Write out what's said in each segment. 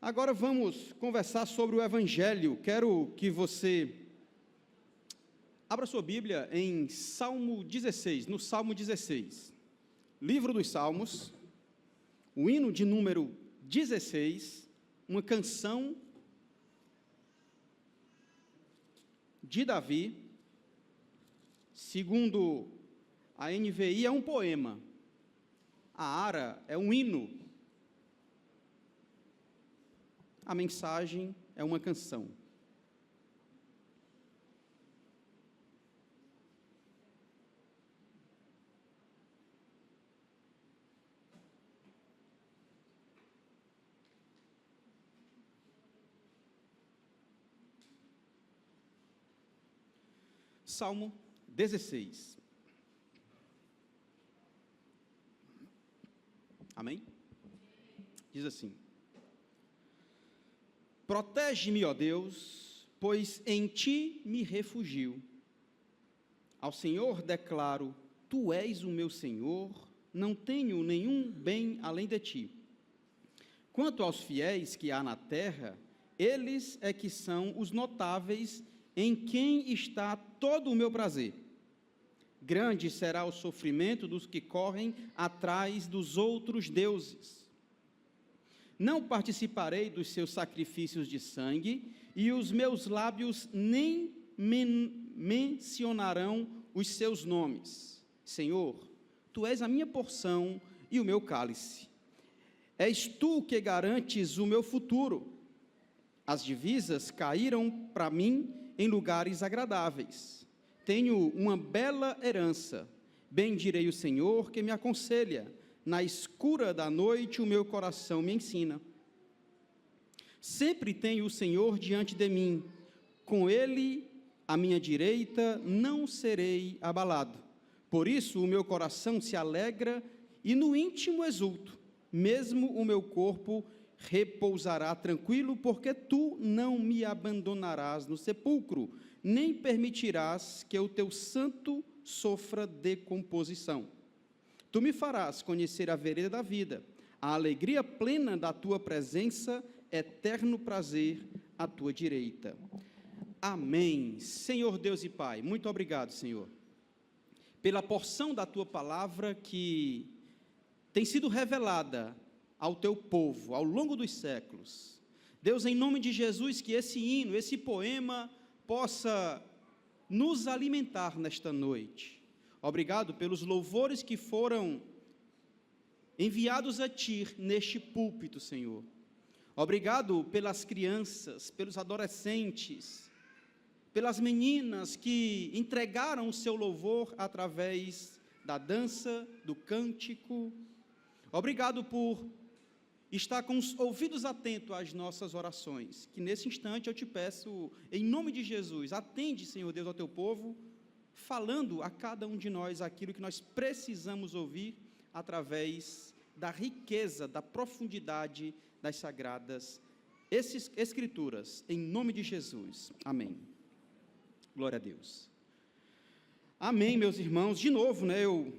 Agora vamos conversar sobre o Evangelho. Quero que você abra sua Bíblia em Salmo 16, no Salmo 16. Livro dos Salmos, o hino de número 16, uma canção de Davi. Segundo a NVI, é um poema. A Ara é um hino. A mensagem é uma canção. Salmo 16. Amém? Diz assim: Protege-me, ó Deus, pois em ti me refugio. Ao Senhor declaro: tu és o meu Senhor, não tenho nenhum bem além de ti. Quanto aos fiéis que há na terra, eles é que são os notáveis, em quem está todo o meu prazer. Grande será o sofrimento dos que correm atrás dos outros deuses. Não participarei dos seus sacrifícios de sangue, e os meus lábios nem mencionarão os seus nomes. Senhor, tu és a minha porção e o meu cálice. És tu que garantes o meu futuro. As divisas caíram para mim em lugares agradáveis. Tenho uma bela herança. Bendirei o Senhor que me aconselha. Na escura da noite o meu coração me ensina. Sempre tenho o Senhor diante de mim. Com Ele à minha direita não serei abalado. Por isso o meu coração se alegra e no íntimo exulto. Mesmo o meu corpo repousará tranquilo, porque tu não me abandonarás no sepulcro, nem permitirás que o teu santo sofra decomposição. Tu me farás conhecer a vereda da vida, a alegria plena da tua presença, eterno prazer à tua direita. Amém. Senhor Deus e Pai, muito obrigado, Senhor, pela porção da tua palavra que tem sido revelada ao teu povo, ao longo dos séculos. Deus, em nome de Jesus, que esse hino, esse poema, possa nos alimentar nesta noite. Obrigado pelos louvores que foram enviados a Ti neste púlpito, Senhor. Obrigado pelas crianças, pelos adolescentes, pelas meninas que entregaram o seu louvor através da dança, do cântico. Obrigado por estar com os ouvidos atentos às nossas orações, que nesse instante eu te peço, em nome de Jesus, atende, Senhor Deus, ao teu povo, falando a cada um de nós aquilo que nós precisamos ouvir, através da riqueza, da profundidade das sagradas Escrituras, em nome de Jesus, amém. Glória a Deus. Amém, meus irmãos. De novo, eu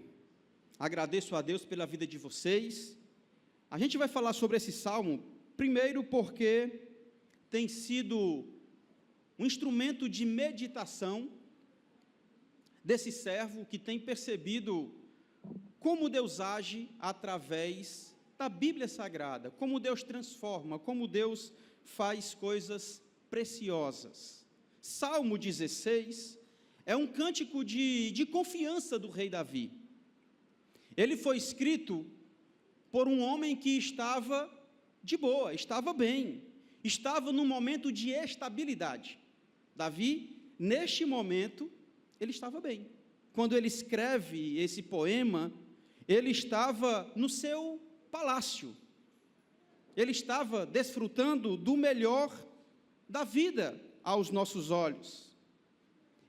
agradeço a Deus pela vida de vocês. A gente vai falar sobre esse salmo, primeiro porque tem sido um instrumento de meditação desse servo que tem percebido como Deus age através da Bíblia Sagrada, como Deus transforma, como Deus faz coisas preciosas. Salmo 16 é um cântico de confiança do rei Davi. Ele foi escrito por um homem que estava de boa, estava bem, estava num momento de estabilidade. Davi, neste momento, ele estava bem. Quando ele escreve esse poema, ele estava no seu palácio, ele estava desfrutando do melhor da vida aos nossos olhos.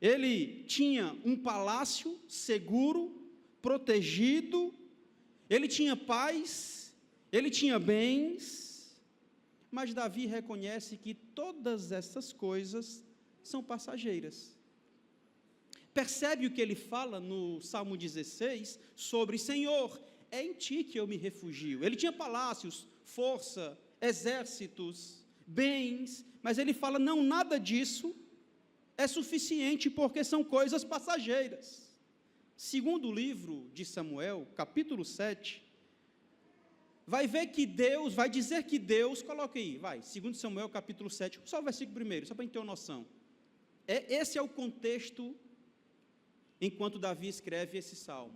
Ele tinha um palácio seguro, protegido, ele tinha paz, ele tinha bens, mas Davi reconhece que todas essas coisas são passageiras. Percebe o que ele fala no Salmo 16 sobre: Senhor, é em ti que eu me refugio. Ele tinha palácios, força, exércitos, bens, mas ele fala, não, nada disso é suficiente, porque são coisas passageiras. Segundo o livro de Samuel, capítulo 7, vai dizer que Deus, coloca aí, segundo Samuel, capítulo 7, só o versículo primeiro, só para a gente ter uma noção. Esse é o contexto, enquanto Davi escreve esse salmo.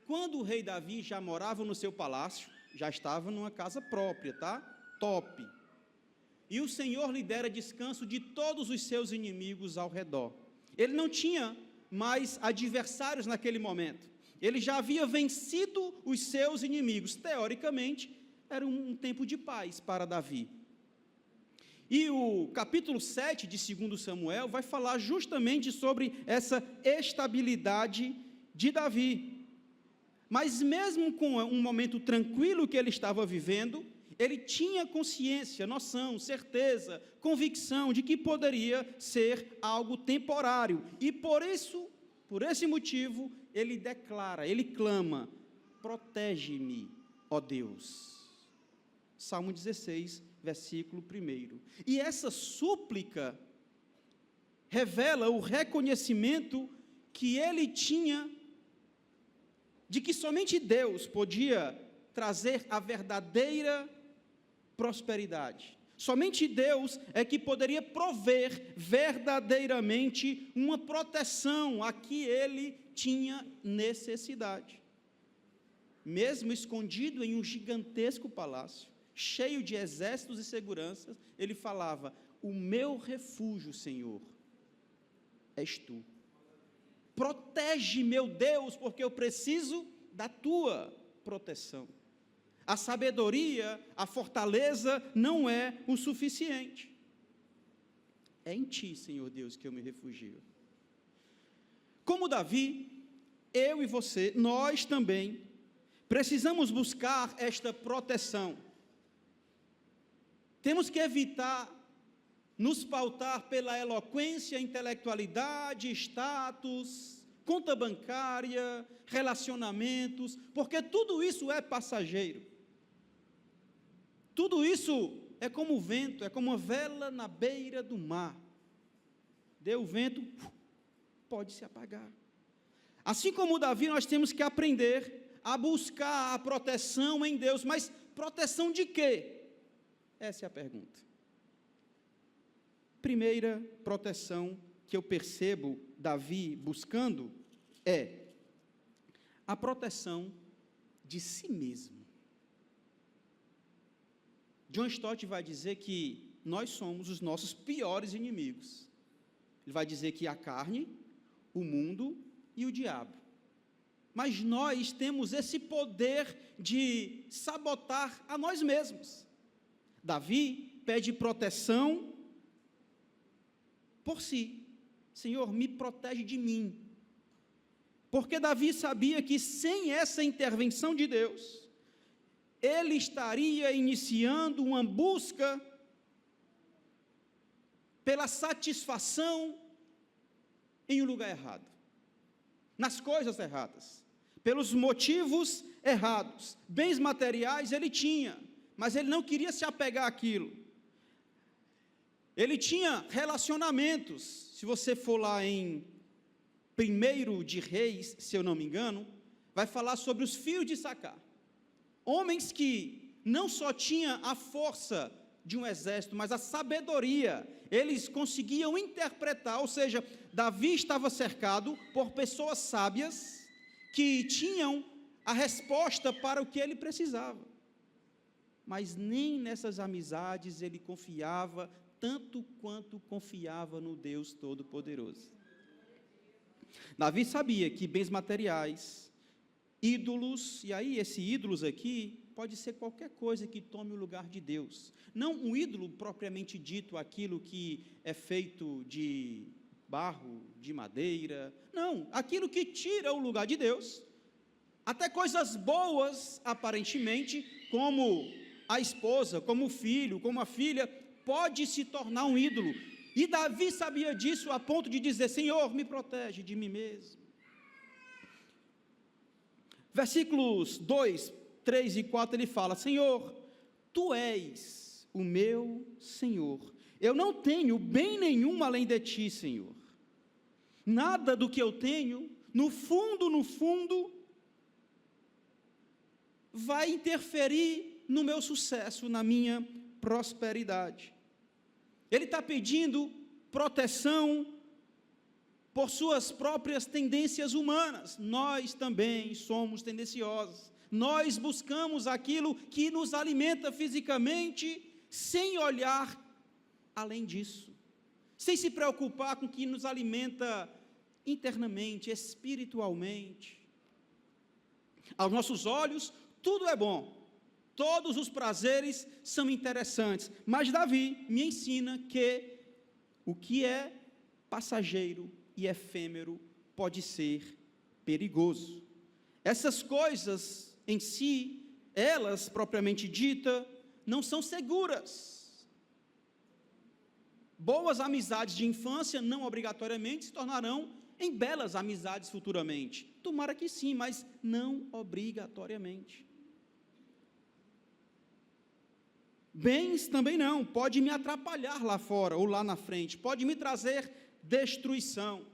Quando o rei Davi já morava no seu palácio, já estava numa casa própria, tá? Top. E o Senhor lhe dera descanso de todos os seus inimigos ao redor. Ele não tinha mais adversários naquele momento. Ele já havia vencido os seus inimigos. Teoricamente, era um tempo de paz para Davi. E o capítulo 7 de 2 Samuel vai falar justamente sobre essa estabilidade de Davi. Mas mesmo com um momento tranquilo que ele estava vivendo, ele tinha consciência, noção, certeza, convicção de que poderia ser algo temporário. E por esse motivo, ele declara, ele clama, protege-me, ó Deus. Salmo 16, versículo 1. E essa súplica revela o reconhecimento que ele tinha de que somente Deus podia trazer a verdadeira prosperidade. Somente Deus é que poderia prover verdadeiramente uma proteção a que ele tinha necessidade. Mesmo escondido em um gigantesco palácio, cheio de exércitos e seguranças, ele falava, o meu refúgio, Senhor, és tu. Protege, meu Deus, porque eu preciso da tua proteção. A sabedoria, a fortaleza não é o suficiente. É em ti, Senhor Deus, que eu me refugio. Como Davi, eu e você, nós também precisamos buscar esta proteção. Temos que evitar nos pautar pela eloquência, intelectualidade, status, conta bancária, relacionamentos, porque tudo isso é passageiro. Tudo isso é como o vento, é como uma vela na beira do mar. Deu o vento, pode se apagar. Assim como Davi, nós temos que aprender a buscar a proteção em Deus, mas proteção de quê? Essa é a pergunta. Primeira proteção que eu percebo Davi buscando é a proteção de si mesmo. John Stott vai dizer que nós somos os nossos piores inimigos. Ele vai dizer que a carne, o mundo e o diabo. Mas nós temos esse poder de sabotar a nós mesmos. Davi pede proteção por si. Senhor, me protege de mim. Porque Davi sabia que sem essa intervenção de Deus, ele estaria iniciando uma busca pela satisfação em um lugar errado, nas coisas erradas, pelos motivos errados. Bens materiais ele tinha, mas ele não queria se apegar àquilo. Ele tinha relacionamentos. Se você for lá em 1 de Reis, se eu não me engano, vai falar sobre os filhos de Issacar. Homens que não só tinham a força de um exército, mas a sabedoria. Eles conseguiam interpretar, ou seja, Davi estava cercado por pessoas sábias que tinham a resposta para o que ele precisava. Mas nem nessas amizades ele confiava tanto quanto confiava no Deus Todo-Poderoso. Davi sabia que bens materiais, ídolos, e aí esse ídolos aqui pode ser qualquer coisa que tome o lugar de Deus. Não um ídolo propriamente dito, aquilo que é feito de barro, de madeira. Não, aquilo que tira o lugar de Deus. Até coisas boas, aparentemente, como a esposa, como o filho, como a filha, pode se tornar um ídolo. E Davi sabia disso a ponto de dizer, Senhor, me protege de mim mesmo. Versículos 2, 3 e 4, ele fala, Senhor, Tu és o meu Senhor. Eu não tenho bem nenhum além de ti, Senhor. Nada do que eu tenho, no fundo, vai interferir no meu sucesso, na minha prosperidade. Ele está pedindo proteção por suas próprias tendências humanas. Nós também somos tendenciosos. Nós buscamos aquilo que nos alimenta fisicamente, sem olhar além disso, sem se preocupar com o que nos alimenta internamente, espiritualmente. Aos nossos olhos, tudo é bom, todos os prazeres são interessantes, mas Davi me ensina que o que é passageiro e efêmero pode ser perigoso. Essas coisas em si, elas propriamente dita, não são seguras. Boas amizades de infância não obrigatoriamente se tornarão em belas amizades futuramente. Tomara que sim, mas não obrigatoriamente. Bens também não, pode me atrapalhar lá fora ou lá na frente, pode me trazer destruição.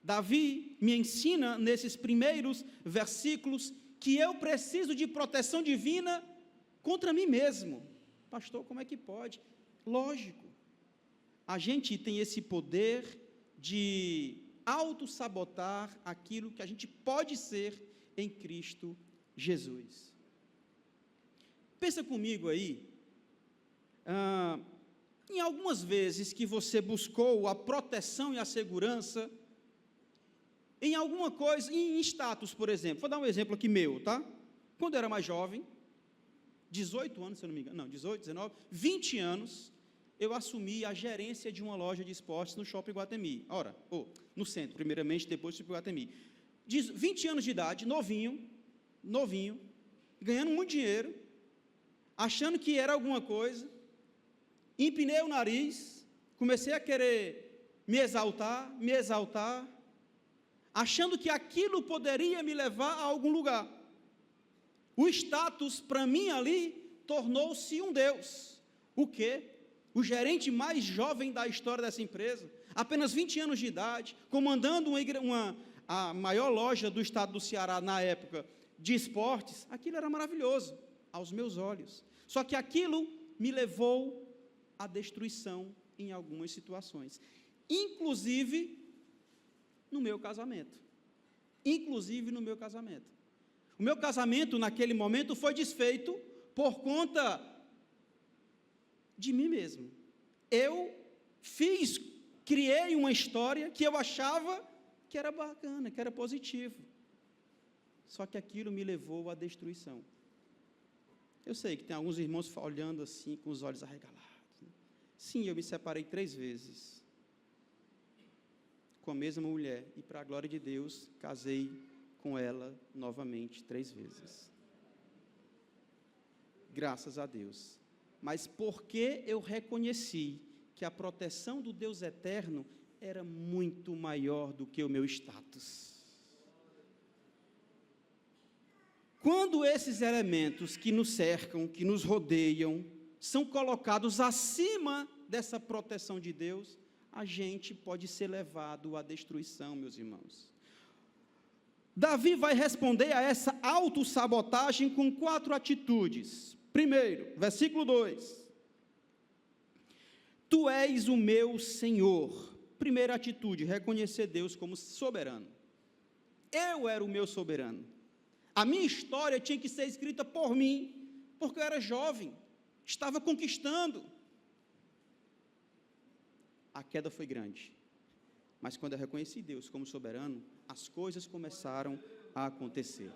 Davi me ensina nesses primeiros versículos que eu preciso de proteção divina contra mim mesmo. Pastor, como é que pode? Lógico. A gente tem esse poder de autossabotar aquilo que a gente pode ser em Cristo Jesus. Pensa comigo aí, em algumas vezes que você buscou a proteção e a segurança, em alguma coisa, em status, por exemplo. Vou dar um exemplo aqui meu, tá? Quando eu era mais jovem, 18 anos, se eu não me engano, não, 18, 19, 20 anos, eu assumi a gerência de uma loja de esportes no Shopping Iguatemi. Ora, no centro, primeiramente, depois do Shopping Iguatemi. 20 anos de idade, novinho, ganhando muito dinheiro, achando que era alguma coisa, empinei o nariz, comecei a querer me exaltar, achando que aquilo poderia me levar a algum lugar. O status, para mim ali, tornou-se um Deus. O quê? O gerente mais jovem da história dessa empresa, apenas 20 anos de idade, comandando a maior loja do estado do Ceará na época de esportes. Aquilo era maravilhoso aos meus olhos, só que aquilo me levou à destruição em algumas situações, inclusive no meu casamento. O meu casamento naquele momento foi desfeito por conta de mim mesmo. Eu criei uma história que eu achava que era bacana, que era positivo. Só que aquilo me levou à destruição. Eu sei que tem alguns irmãos olhando assim, com os olhos arregalados. Sim, eu me separei 3 vezes. Com a mesma mulher. E para a glória de Deus, casei com ela novamente 3 vezes. Graças a Deus. Mas porque eu reconheci que a proteção do Deus eterno era muito maior do que o meu status. Quando esses elementos que nos cercam, que nos rodeiam, são colocados acima dessa proteção de Deus, a gente pode ser levado à destruição, meus irmãos. Davi vai responder a essa autossabotagem com 4 atitudes. Primeiro, versículo 2. Tu és o meu Senhor. Primeira atitude, reconhecer Deus como soberano. Eu era o meu soberano. A minha história tinha que ser escrita por mim, porque eu era jovem, estava conquistando. A queda foi grande, mas quando eu reconheci Deus como soberano, as coisas começaram a acontecer.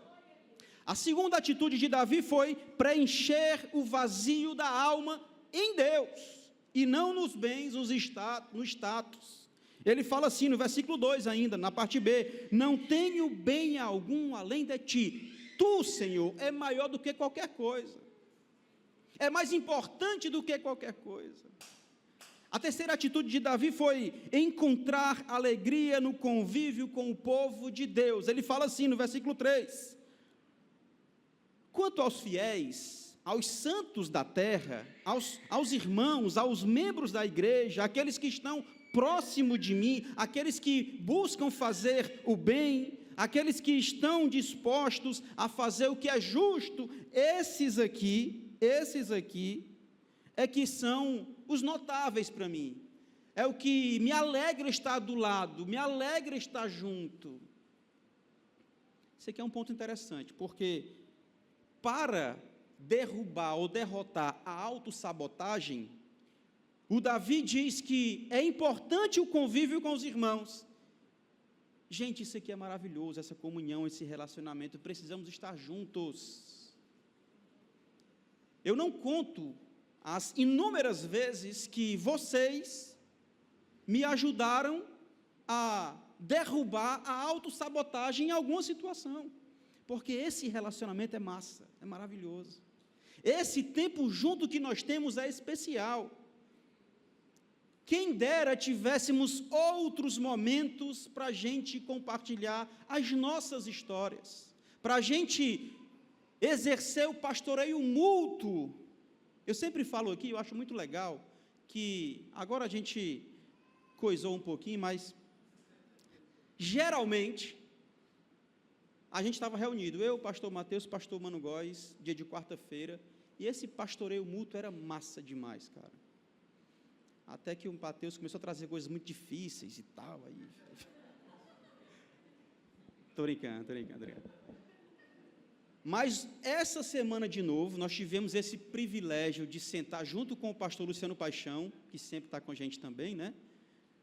A segunda atitude de Davi foi preencher o vazio da alma em Deus, e não nos bens, no status. Ele fala assim no versículo 2 ainda, na parte B, não tenho bem algum além de ti, tu, Senhor, é maior do que qualquer coisa, é mais importante do que qualquer coisa. A terceira atitude de Davi foi encontrar alegria no convívio com o povo de Deus. Ele fala assim no versículo 3, quanto aos fiéis, aos santos da terra, aos irmãos, aos membros da igreja, aqueles que estão próximo de mim, aqueles que buscam fazer o bem, aqueles que estão dispostos a fazer o que é justo, esses aqui é que são os notáveis para mim. É o que me alegra estar do lado, me alegra estar junto. Isso aqui é um ponto interessante, porque para derrubar ou derrotar a autossabotagem, o Davi diz que é importante o convívio com os irmãos. Gente, isso aqui é maravilhoso, essa comunhão, esse relacionamento, precisamos estar juntos. Eu não conto as inúmeras vezes que vocês me ajudaram a derrubar a autossabotagem em alguma situação, porque esse relacionamento é massa, é maravilhoso. Esse tempo junto que nós temos é especial. Quem dera tivéssemos outros momentos para a gente compartilhar as nossas histórias, para a gente exercer o pastoreio mútuo. Eu sempre falo aqui, eu acho muito legal, que agora a gente coisou um pouquinho, mas geralmente a gente estava reunido, eu, pastor Mateus, pastor Mano Góes, dia de quarta-feira, e esse pastoreio mútuo era massa demais, cara. Até que o Mateus começou a trazer coisas muito difíceis e tal, aí... Estou brincando. Mas essa semana de novo, nós tivemos esse privilégio de sentar junto com o pastor Luciano Paixão, que sempre está com a gente também, né?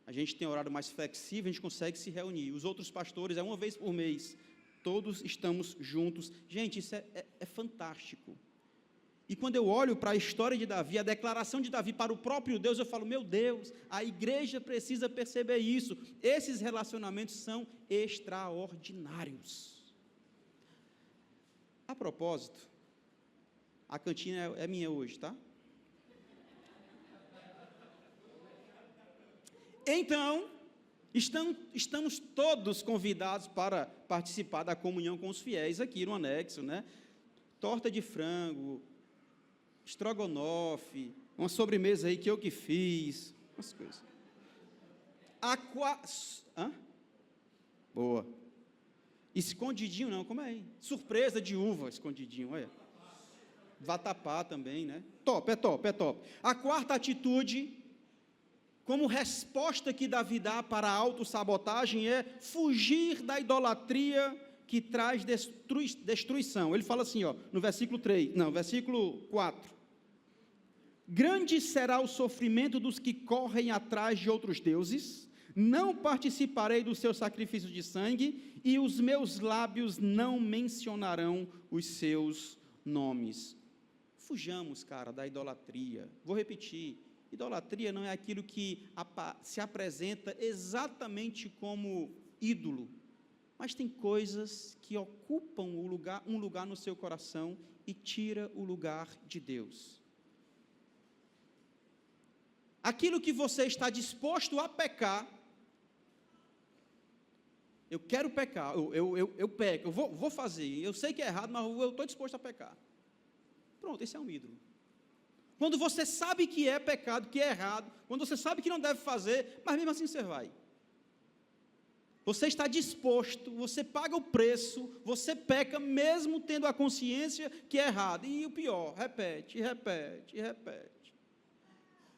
A gente tem horário mais flexível, a gente consegue se reunir. Os outros pastores, é uma vez por mês, todos estamos juntos. Gente, isso é fantástico. E quando eu olho para a história de Davi, a declaração de Davi para o próprio Deus, eu falo, meu Deus, a igreja precisa perceber isso. Esses relacionamentos são extraordinários. A propósito, a cantina é minha hoje, tá? Então, estamos todos convidados para participar da comunhão com os fiéis aqui no anexo, né? Torta de frango, estrogonofe, uma sobremesa aí que eu que fiz, umas coisas. Boa. Escondidinho não, como é aí? Surpresa de uva, escondidinho, olha. Vatapá também, né? Top. A quarta atitude, como resposta que Davi dá para a autossabotagem, é fugir da idolatria que traz destruição. Ele fala assim, ó, no versículo 4. Grande será o sofrimento dos que correm atrás de outros deuses, não participarei do seu sacrifício de sangue, e os meus lábios não mencionarão os seus nomes. Fujamos, cara, da idolatria. Vou repetir, idolatria não é aquilo que se apresenta exatamente como ídolo, mas tem coisas que ocupam um lugar no seu coração e tira o lugar de Deus. Aquilo que você está disposto a pecar, eu quero pecar, eu peco, eu vou fazer, eu sei que é errado, mas eu estou disposto a pecar. Pronto, esse é um ídolo. Quando você sabe que é pecado, que é errado, quando você sabe que não deve fazer, mas mesmo assim você vai. Você está disposto, você paga o preço, você peca mesmo tendo a consciência que é errado. E o pior, repete.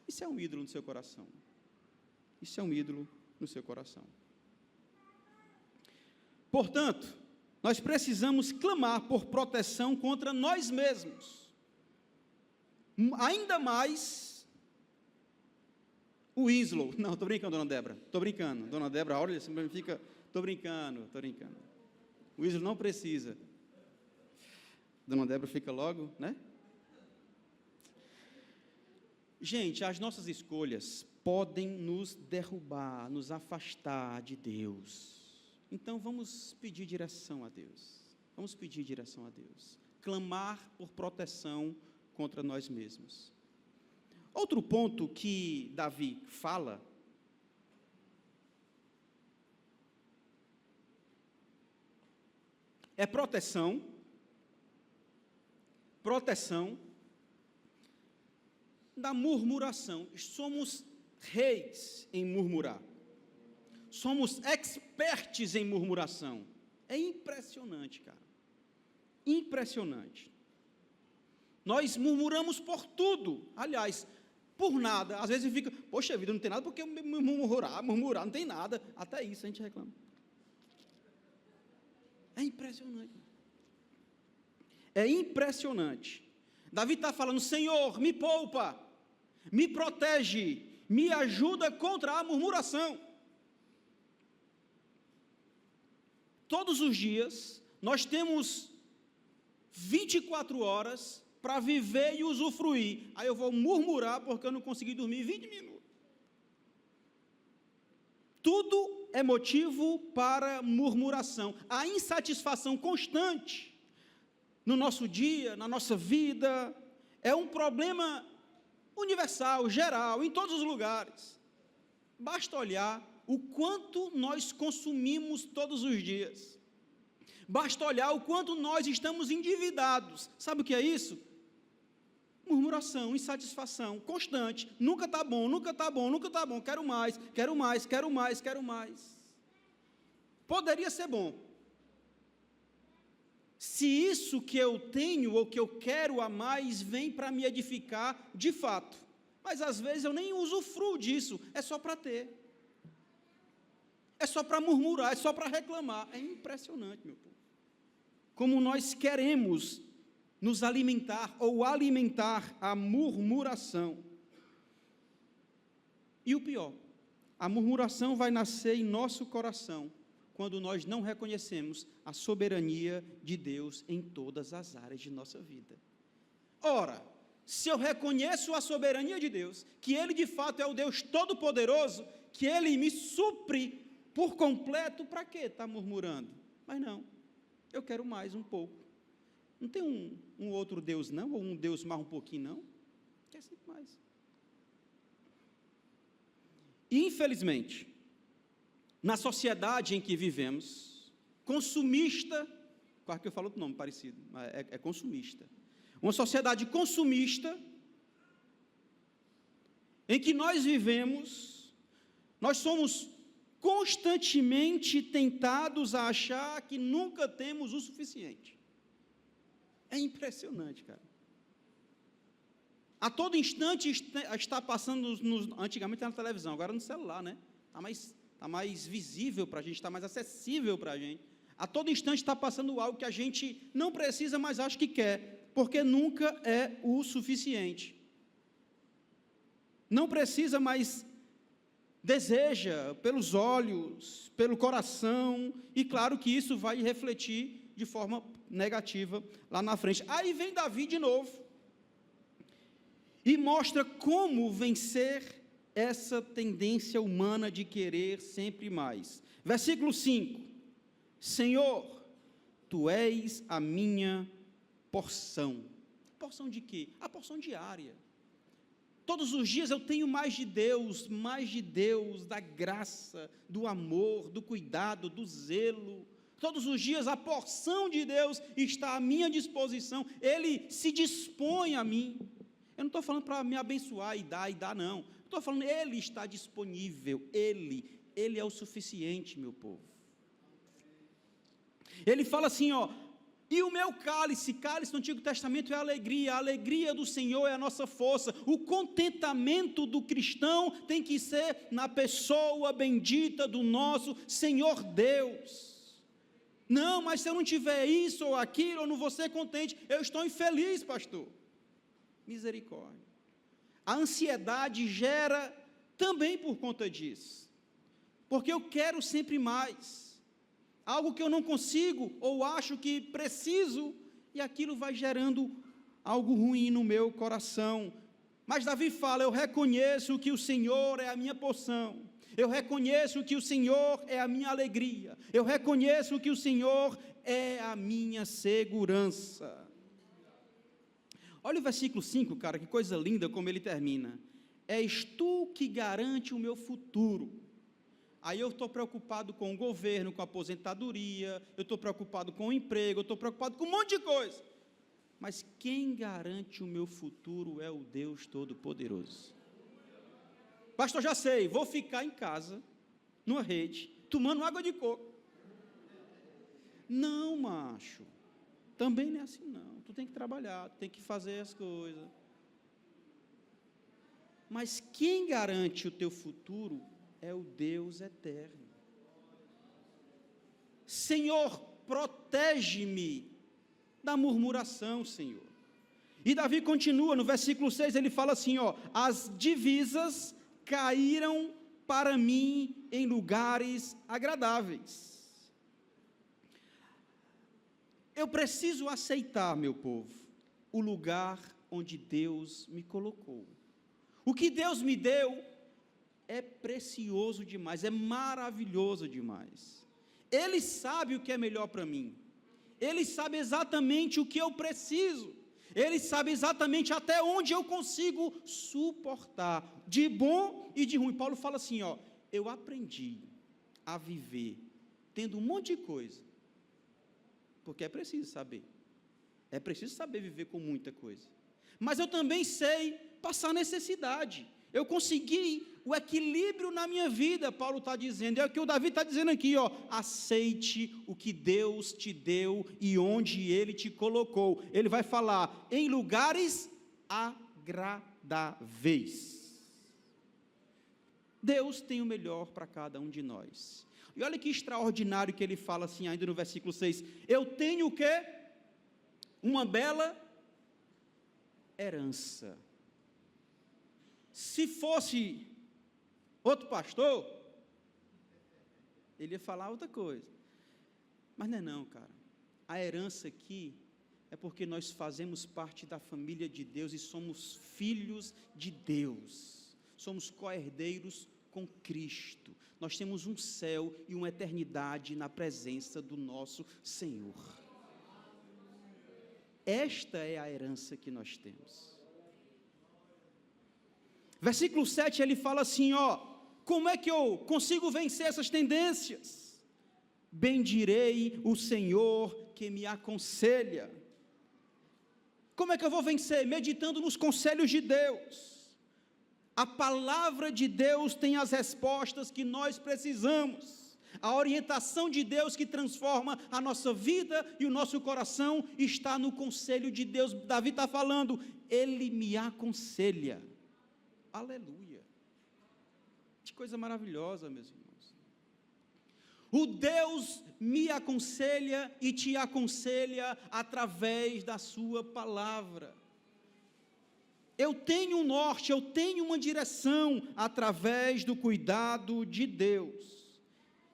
Isso é um ídolo no seu coração. Isso é um ídolo no seu coração. Portanto, nós precisamos clamar por proteção contra nós mesmos. Ainda mais o Islow. Não, estou brincando, dona Débora. Estou brincando. Dona Débora, olha, sempre fica... Estou brincando. O Islow não precisa. Dona Débora fica logo, né? Gente, as nossas escolhas podem nos derrubar, nos afastar de Deus. Então, vamos pedir direção a Deus. Clamar por proteção contra nós mesmos. Outro ponto que Davi fala é proteção da murmuração. Somos reis em murmurar. Somos experts em murmuração. É impressionante, cara. Impressionante. Nós murmuramos por tudo. Aliás, por nada. Às vezes fica, poxa vida, não tem nada porque murmurar, não tem nada. Até isso a gente reclama. É impressionante. É impressionante. Davi está falando, Senhor, me poupa, me protege, me ajuda contra a murmuração. Todos os dias, nós temos 24 horas para viver e usufruir. Aí eu vou murmurar porque eu não consegui dormir 20 minutos. Tudo é motivo para murmuração. A insatisfação constante no nosso dia, na nossa vida, é um problema universal, geral, em todos os lugares. Basta olhar o quanto nós consumimos todos os dias. Basta olhar o quanto nós estamos endividados. Sabe o que é isso? Murmuração, insatisfação constante. Nunca está bom, nunca está bom, nunca está bom. Quero mais, quero mais, quero mais, quero mais. Poderia ser bom. Se isso que eu tenho ou que eu quero a mais vem para me edificar de fato. Mas às vezes eu nem usufruo disso, é só para ter. É só para murmurar, é só para reclamar. É impressionante, meu povo. Como nós queremos nos alimentar ou alimentar a murmuração. E o pior, a murmuração vai nascer em nosso coração quando nós não reconhecemos a soberania de Deus em todas as áreas de nossa vida. Ora, se eu reconheço a soberania de Deus, que Ele de fato é o Deus Todo-Poderoso, que Ele me supre por completo, para que estar murmurando? Mas não, eu quero mais um pouco. Não tem um outro Deus não, ou um Deus mais um pouquinho não? Quer sempre mais. E, infelizmente, na sociedade em que vivemos, consumista, quase que eu falo outro nome parecido, mas é consumista. Uma sociedade consumista, em que nós vivemos, nós somos constantemente tentados a achar que nunca temos o suficiente. É impressionante, cara. A todo instante está passando, antigamente era na televisão, agora no celular, né? Está mais visível para a gente, está mais acessível para a gente. A todo instante está passando algo que a gente não precisa, mas acha que quer, porque nunca é o suficiente. Não precisa, mas deseja pelos olhos, pelo coração, e claro que isso vai refletir de forma negativa lá na frente. Aí vem Davi de novo e mostra como vencer essa tendência humana de querer sempre mais. Versículo 5: Senhor, Tu és a minha porção. Porção de quê? A porção diária. Todos os dias eu tenho mais de Deus, da graça, do amor, do cuidado, do zelo. Todos os dias a porção de Deus está à minha disposição, Ele se dispõe a mim. Eu não estou falando para me abençoar e dar, não. Estou falando, Ele está disponível, Ele é o suficiente, meu povo. Ele fala assim, e o meu cálice no Antigo Testamento é a alegria do Senhor é a nossa força. O contentamento do cristão tem que ser na pessoa bendita do nosso Senhor Deus. Não, mas se eu não tiver isso ou aquilo, eu não vou ser contente, eu estou infeliz, pastor. Misericórdia. A ansiedade gera também por conta disso, porque eu quero sempre mais, algo que eu não consigo, ou acho que preciso, e aquilo vai gerando algo ruim no meu coração. Mas Davi fala, eu reconheço que o Senhor é a minha porção, eu reconheço que o Senhor é a minha alegria, eu reconheço que o Senhor é a minha segurança. Olha o versículo 5, cara, que coisa linda como ele termina. És tu que garante o meu futuro. Aí eu estou preocupado com o governo, com a aposentadoria, eu estou preocupado com o emprego, eu estou preocupado com um monte de coisa. mas quem garante o meu futuro é o Deus Todo-Poderoso. Pastor, já sei, vou ficar em casa, numa rede, tomando água de coco. Não, macho, também não é assim não, tu tem que trabalhar, tu tem que fazer as coisas. Mas quem garante o teu futuro é o Deus eterno. Senhor, protege-me da murmuração, Senhor. E Davi continua, no versículo 6, ele fala assim, as divisas caíram para mim em lugares agradáveis. Eu preciso aceitar, meu povo, o lugar onde Deus me colocou. O que Deus me deu é precioso demais, é maravilhoso demais. Ele sabe o que é melhor para mim. Ele sabe exatamente o que eu preciso. Ele sabe exatamente até onde eu consigo suportar, de bom e de ruim. Paulo fala assim, eu aprendi a viver tendo um monte de coisa, porque é preciso saber viver com muita coisa, mas eu também sei passar necessidade. Eu consegui o equilíbrio na minha vida, Paulo está dizendo, é o que o Davi está dizendo aqui, aceite o que Deus te deu e onde Ele te colocou. Ele vai falar, em lugares agradáveis. Deus tem o melhor para cada um de nós. E olha que extraordinário que ele fala assim, ainda no versículo 6, eu tenho o quê? Uma bela herança. Se fosse outro pastor, ele ia falar outra coisa. Mas não, cara. A herança aqui é porque nós fazemos parte da família de Deus e somos filhos de Deus. Somos co-herdeiros com Cristo. Nós temos um céu e uma eternidade na presença do nosso Senhor. Esta é a herança que nós temos. Versículo 7, ele fala assim, como é que eu consigo vencer essas tendências? Bendirei o Senhor que me aconselha. Como é que eu vou vencer? Meditando nos conselhos de Deus. A palavra de Deus tem as respostas que nós precisamos. A orientação de Deus que transforma a nossa vida e o nosso coração está no conselho de Deus. Davi está falando, Ele me aconselha. Aleluia, que coisa maravilhosa, meus irmãos. O Deus me aconselha e te aconselha através da sua palavra. Eu tenho um norte, eu tenho uma direção através do cuidado de Deus.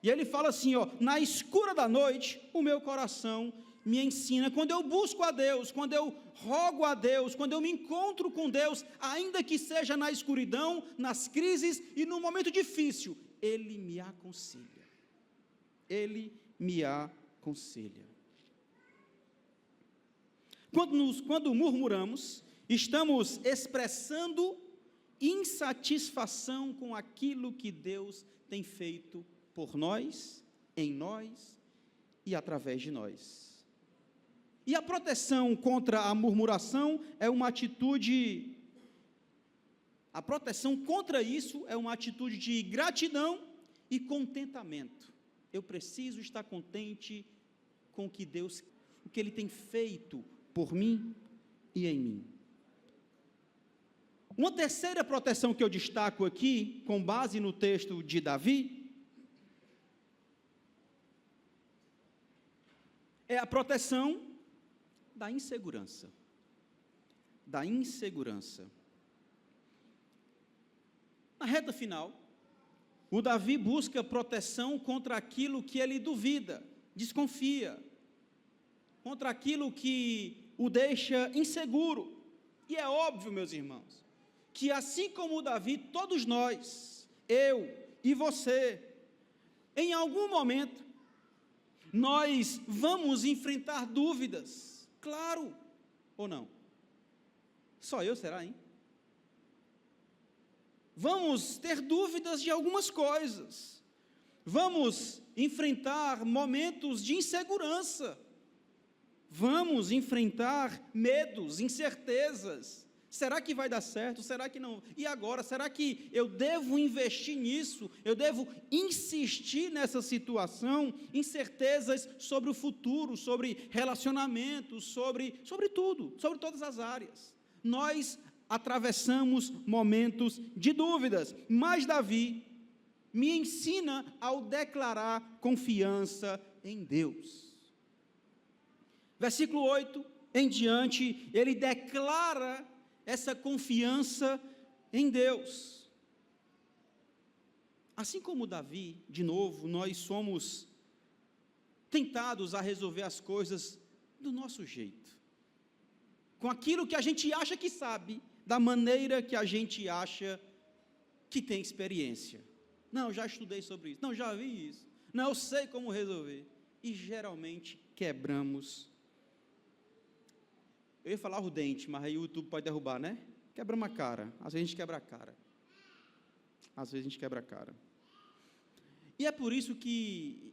E ele fala assim, na escura da noite, o meu coração me ensina. Quando eu busco a Deus, quando eu rogo a Deus, quando eu me encontro com Deus, ainda que seja na escuridão, nas crises e no momento difícil, Ele me aconselha. Ele me aconselha. Quando murmuramos, estamos expressando insatisfação com aquilo que Deus tem feito por nós, em nós e através de nós. E a proteção contra a murmuração é uma atitude, a proteção contra isso é uma atitude de gratidão e contentamento. Eu preciso estar contente com o que Ele tem feito por mim e em mim. Uma terceira proteção que eu destaco aqui, com base no texto de Davi, é a proteção da insegurança. Da insegurança. Na reta final, o Davi busca proteção contra aquilo que ele duvida, desconfia, contra aquilo que o deixa inseguro. E é óbvio, meus irmãos, que assim como o Davi, todos nós, eu e você, em algum momento, nós vamos enfrentar dúvidas. Claro, ou não? Só eu, será, hein? Vamos ter dúvidas de algumas coisas. Vamos enfrentar momentos de insegurança. vamos enfrentar medos, incertezas. Será que vai dar certo? Será que não? E agora, será que eu devo investir nisso? Eu devo insistir nessa situação? Incertezas sobre o futuro, sobre relacionamentos, sobre tudo, sobre todas as áreas. Nós atravessamos momentos de dúvidas, mas Davi me ensina ao declarar confiança em Deus. Versículo 8 em diante, ele declara essa confiança em Deus. Assim como Davi, de novo, nós somos tentados a resolver as coisas do nosso jeito, com aquilo que a gente acha que sabe, da maneira que a gente acha que tem experiência. Não, já estudei sobre isso, não, já vi isso, não, eu sei como resolver, e geralmente quebramos. Eu ia falar o dente, mas aí o YouTube pode derrubar, né? Quebra uma cara. Às vezes a gente quebra a cara. Às vezes a gente quebra a cara. E é por isso que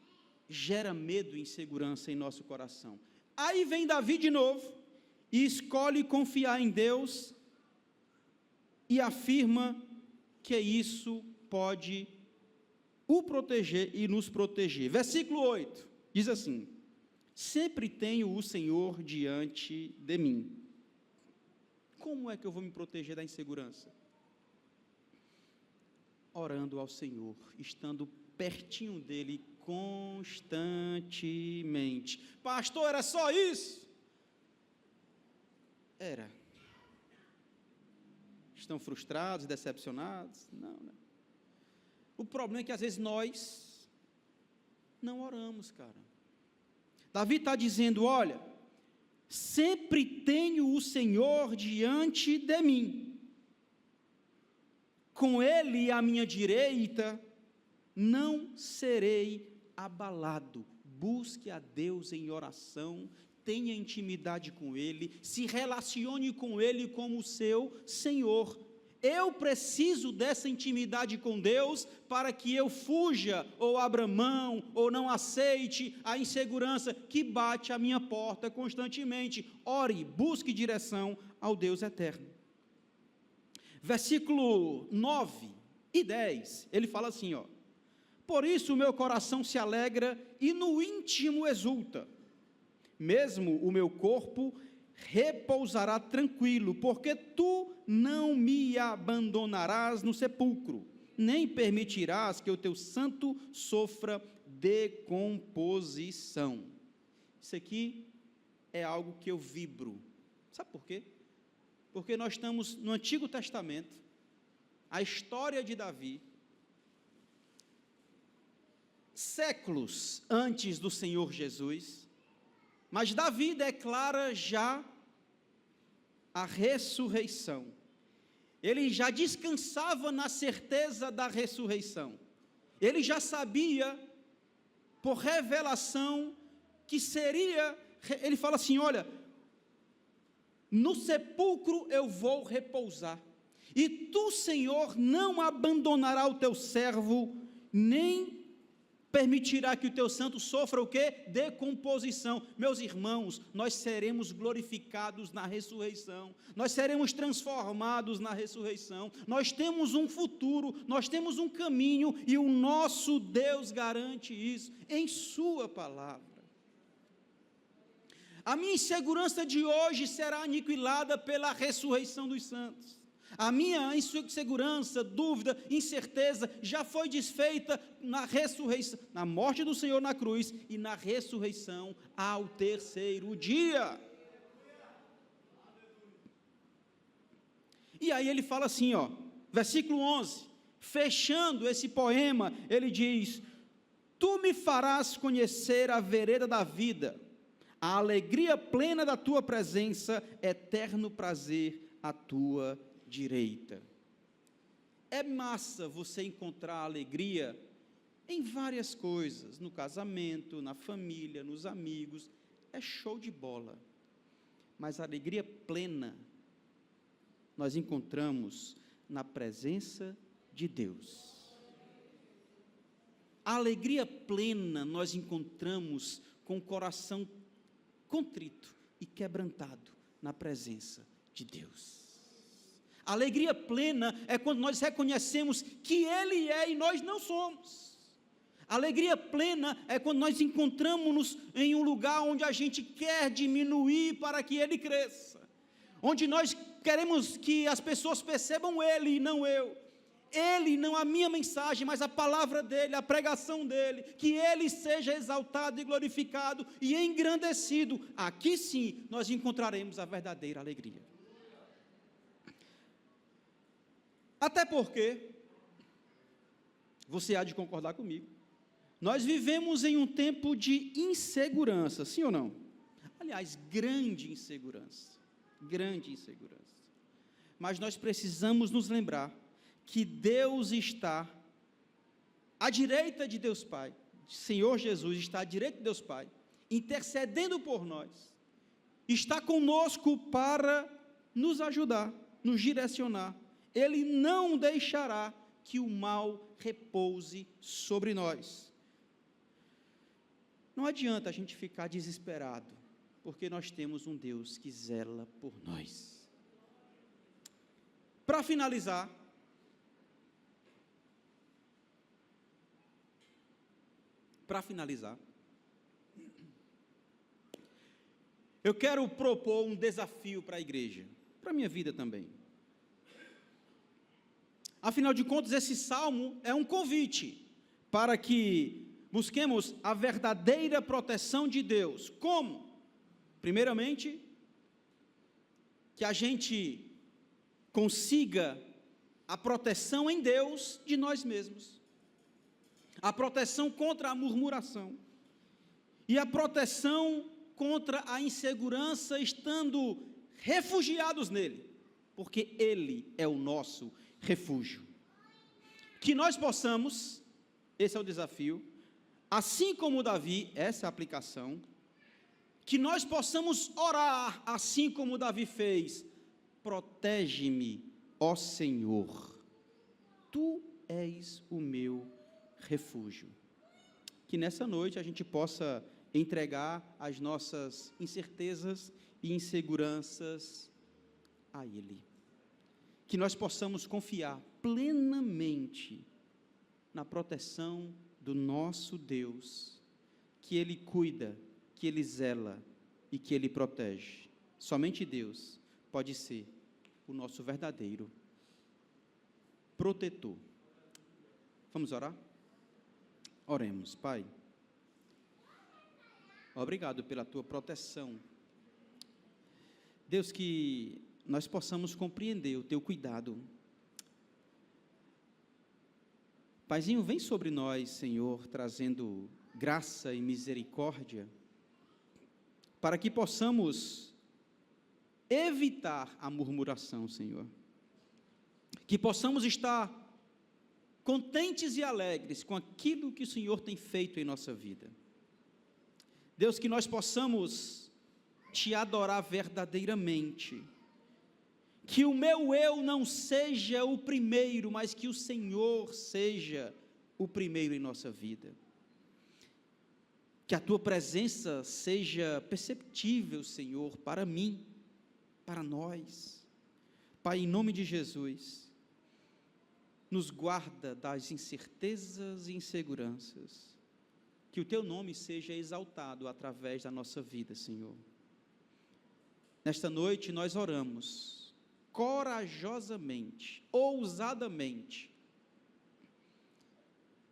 gera medo e insegurança em nosso coração. Aí vem Davi de novo e escolhe confiar em Deus e afirma que isso pode o proteger e nos proteger. Versículo 8 diz assim: sempre tenho o Senhor diante de mim. Como é que eu vou me proteger da insegurança? Orando ao Senhor, estando pertinho dEle constantemente. Pastor, era só isso? Era. Estão frustrados, decepcionados? Não, né? O problema é que às vezes nós não oramos, cara. Davi está dizendo, olha, sempre tenho o Senhor diante de mim, com Ele à minha direita, não serei abalado. Busque a Deus em oração, tenha intimidade com Ele, se relacione com Ele como o seu Senhor. Eu preciso dessa intimidade com Deus para que eu fuja, ou abra mão, ou não aceite a insegurança que bate à minha porta constantemente. Ore, busque direção ao Deus eterno. Versículo 9 e 10, ele fala assim, ó: por isso o meu coração se alegra e no íntimo exulta, mesmo o meu corpo repousará tranquilo, porque tu não me abandonarás no sepulcro, nem permitirás que o teu santo sofra decomposição. Isso aqui é algo que eu vibro. Sabe por quê? Porque nós estamos no Antigo Testamento, a história de Davi, séculos antes do Senhor Jesus, mas Davi declara já a ressurreição. Ele já descansava na certeza da ressurreição. Ele já sabia, por revelação, que seria, ele fala assim, olha, no sepulcro eu vou repousar, e tu, Senhor, não abandonará o teu servo, nem permitirá que o teu santo sofra o quê? Decomposição. Meus irmãos, nós seremos glorificados na ressurreição, nós seremos transformados na ressurreição, nós temos um futuro, nós temos um caminho, e o nosso Deus garante isso, em sua palavra. A minha insegurança de hoje será aniquilada pela ressurreição dos santos. A minha insegurança, dúvida, incerteza já foi desfeita na ressurreição, na morte do Senhor na cruz e na ressurreição ao terceiro dia. E aí ele fala assim, ó, versículo 11, fechando esse poema, ele diz: tu me farás conhecer a vereda da vida, a alegria plena da tua presença, eterno prazer à tua direita. É massa você encontrar alegria em várias coisas, no casamento, na família, nos amigos, é show de bola, mas a alegria plena nós encontramos na presença de Deus. A alegria plena nós encontramos com o coração contrito e quebrantado na presença de Deus. A alegria plena é quando nós reconhecemos que Ele é e nós não somos. A alegria plena é quando nós encontramos-nos em um lugar onde a gente quer diminuir para que Ele cresça, onde nós queremos que as pessoas percebam Ele e não eu, Ele, não a minha mensagem, mas a palavra dEle, a pregação dEle, que Ele seja exaltado e glorificado e engrandecido. Aqui sim nós encontraremos a verdadeira alegria. Até porque, você há de concordar comigo, nós vivemos em um tempo de insegurança, sim ou não? Aliás, grande insegurança, mas nós precisamos nos lembrar que Deus está à direita de Deus Pai, Senhor Jesus está à direita de Deus Pai, intercedendo por nós, está conosco para nos ajudar, nos direcionar. Ele não deixará que o mal repouse sobre nós. Não adianta a gente ficar desesperado, porque nós temos um Deus que zela por nós. Para finalizar, eu quero propor um desafio para a igreja, para a minha vida também. Afinal de contas, esse salmo é um convite para que busquemos a verdadeira proteção de Deus. Como? Primeiramente, que a gente consiga a proteção em Deus de nós mesmos, a proteção contra a murmuração e a proteção contra a insegurança, estando refugiados nele, porque Ele é o nosso refúgio. Que nós possamos, esse é o desafio, assim como Davi, essa é a aplicação, que nós possamos orar, assim como Davi fez: protege-me, ó Senhor, Tu és o meu refúgio. Que nessa noite a gente possa entregar as nossas incertezas e inseguranças a Ele. Que nós possamos confiar plenamente na proteção do nosso Deus, que Ele cuida, que Ele zela e que Ele protege. Somente Deus pode ser o nosso verdadeiro protetor. Vamos orar? Oremos. Pai, obrigado pela Tua proteção. Deus, que nós possamos compreender o Teu cuidado. Paizinho, vem sobre nós, Senhor, trazendo graça e misericórdia, para que possamos evitar a murmuração, Senhor. Que possamos estar contentes e alegres com aquilo que o Senhor tem feito em nossa vida. Deus, que nós possamos Te adorar verdadeiramente, que o meu eu não seja o primeiro, mas que o Senhor seja o primeiro em nossa vida, que a Tua presença seja perceptível, Senhor, para mim, para nós. Pai, em nome de Jesus, nos guarda das incertezas e inseguranças, que o Teu nome seja exaltado através da nossa vida, Senhor. Nesta noite nós oramos corajosamente, ousadamente,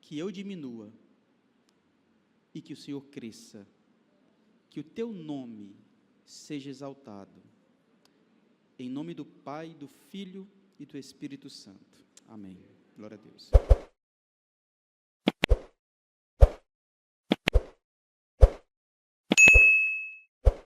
que eu diminua e que o Senhor cresça, que o Teu nome seja exaltado, em nome do Pai, do Filho e do Espírito Santo. Amém. Glória a Deus.